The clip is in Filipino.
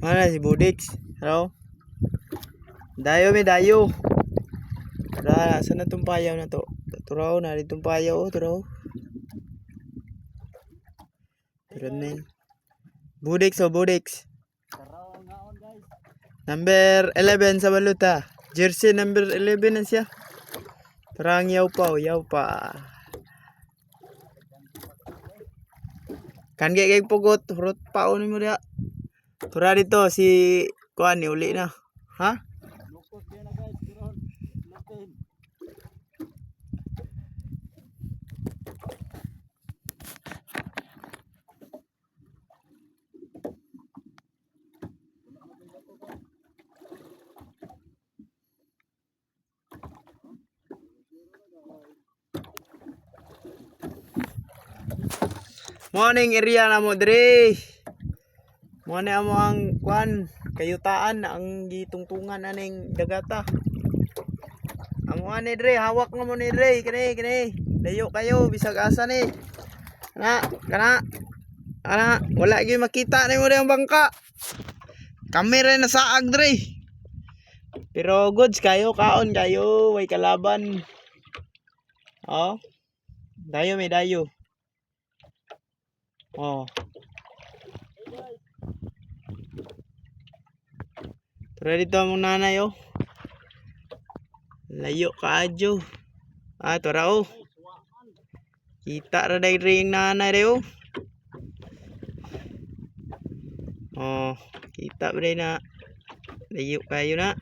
Mana si Budix? Hello? Dayo may dayo. Tara, saan na itong payaw na to? Turaw na, ditong payaw oh, turaw. Tara na yun. Budix oh, Budix. Number 11 sa baluta. Jersey number 11 na siya. Tarang yaw pa oh, yaw pa. Kan kay pugot, hurot pa ni mo dia. Tura dito si kuan ni uli na. Ha? Morning area na mo dre. Mo na mo ang kwan kayutaan na ang gitungtungan aning dagata. Amo ani dre, hawak na mo ni dre, kini. Layo kayo bisag asa ni. Kana. Wala gyud makita nimo ang bangka. Kamera na saag dre. Pero goods kayo, kaon kayo, way kalaban. Oh. Dayo may dayo. Oh. Tara dito mong nanay oh. Layo ka adyo. Tara oh. Kita ra dai ring nanay re oh. Oh, kita ba na. Layo kayo na.